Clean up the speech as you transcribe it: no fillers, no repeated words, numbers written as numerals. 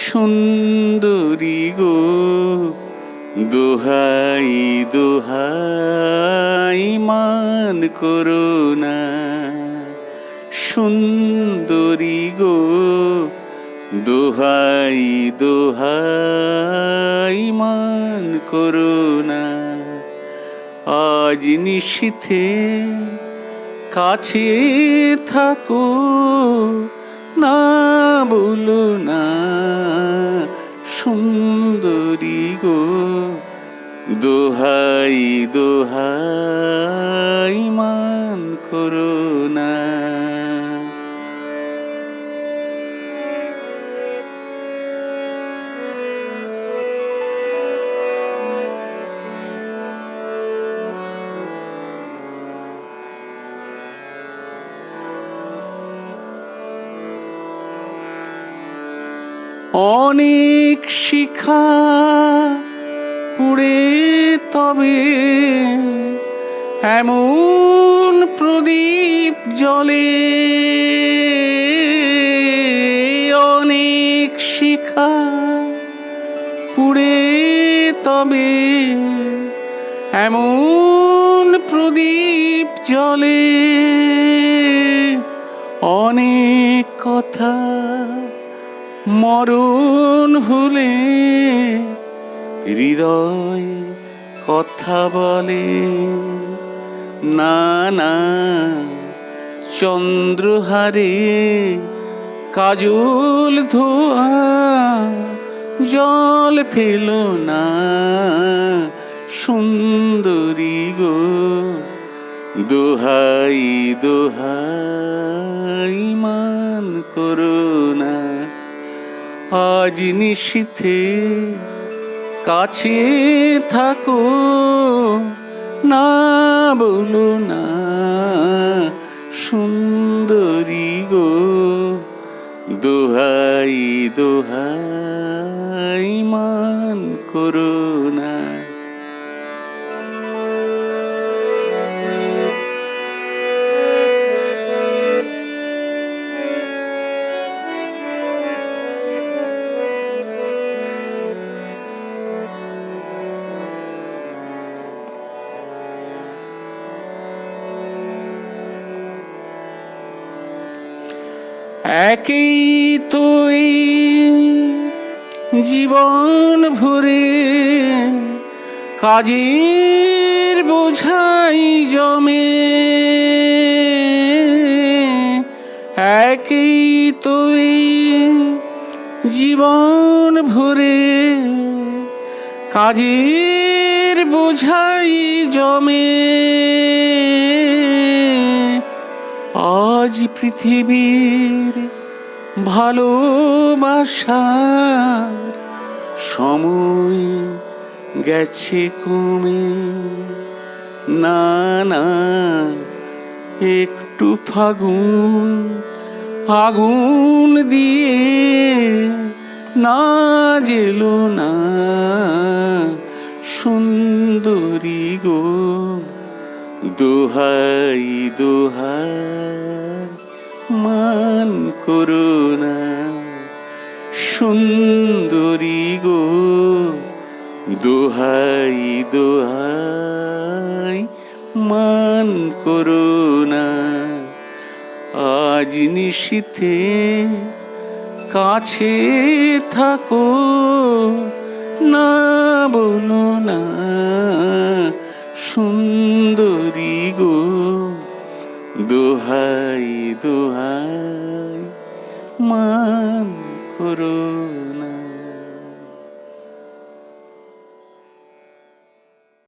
সুন্দরী গো দোহাই দোহাই মান করো না। সুন্দরী গো দোহাই দোহাই মান করো না। আজ নিশীথে কাছে থাকো, না বলো না। সুন্দরী গো দোহাই দোহাই মান করো না। অনেক শিখা পুড়ে তবে এমন প্রদীপ জ্বলে। অনেক শিখা পুড়ে তবে এমন প্রদীপ জ্বলে। অনেক কথা মরণ হলে হৃদয় কথা বলে। না না চন্দ্রহারে কাজল ধোয়া জল ফেলো না। সুন্দরী গো দোহাই দোহাই মান করো না। আজ নিশীথে কাছে থাকো, না বলো না। সুন্দরী গো দোহাই দোহাই মান করো না। একই তো এই জীবন ভরে কাজের বোঝাই জমে। একই তো এই জীবন ভরে কাজের বোঝাই জমে। আজ পৃথিবীর ভালোবাসার সময় গেছে কমে। না না একটু ফাগুন আগুন দিয়ে না জেলো না। সুন্দরী গো দোহাই দোহাই মান করো না। সুন্দরী গো দোহাই দোহাই মান করো না। আজ নিশীথে কাছে থাকো, না বলো না। সুন্দরী গো দোহাই দোহাই মান করো না।